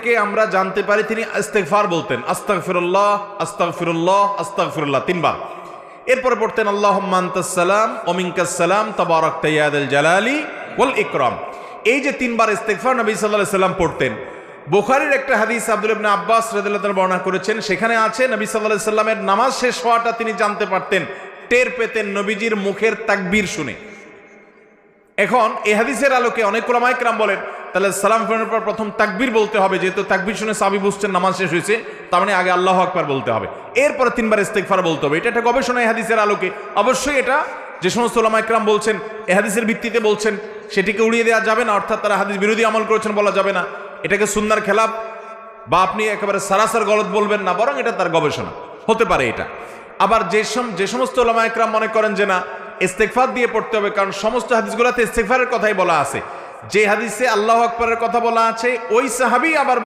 থেকে আমরা জানতে পারি তিনি ইস্তেগফার বলতেন, আস্তাগফিরুল্লাহ আস্তাগফিরুল্লাহ আস্তাগফিরুল্লাহ 3 বার। এরপরে পড়তেন আল্লাহুম্মা আনতাস সালাম ওয়া মিনকাস সালাম তাবারাকতা ইয়া যাল জালালি ওয়াল ইকরাম। এই যে 3 বার ইস্তেগফার নবী সাল্লাল্লাহু আলাইহি সাল্লাম পড়তেন। বুখারীর একটা হাদিস আব্দুল্লাহ ইবনে আব্বাস রাদিয়াল্লাহু তাআলা বর্ণনা করেছেন, সেখানে আছে নবী সাল্লাল্লাহু আলাইহি সাল্লামের নামাজ শেষ হওয়াটা তিনি জানতে পারতেন, টের পেতেন নবীজির মুখের তাকবীর শুনে। এখন এই হাদিসের আলোকে অনেক উলামায়ে কেরাম বলেন তাহলে সালাম ফেরানোর পর প্রথম তাকবীর বলতে হবে, যেহেতু তাকবীর শুনে সাহাবী বুঝছেন নামাজ শেষ হয়েছে, তার মানে আগে আল্লাহু আকবার বলতে হবে, এরপরে 3 বার ইস্তেগফার বলতে হবে। এটা একটা গবেষণা এই হাদিসের আলোকে। অবশ্যই এটা যে সমস্ত উলামায়ে কেরাম বলছেন এই হাদিসের ভিত্তিতে বলছেন, সেটিকে উড়িয়ে দেওয়া যাবে না, অর্থাৎ তারা হাদিস বিরোধী আমল করেছেন বলা যাবে না, এটাকে সুন্নাহর খেলাফ বা আপনি একেবারে সারাসার গলত বলবেন না, বরং এটা তার গবেষণা হতে পারে এটা। আবার যে সমস্ত উলামায়ে কেরাম মনে করেন যে না ইস্তেগফার দিয়ে পড়তে হবে, কারণ সমস্ত হাদিসগুলোতে ইস্তেগফারের কথাই বলা আছে, যে হাদিসে আল্লাহু আকবারের কথা বলা আছে ওই সাহাবী আবার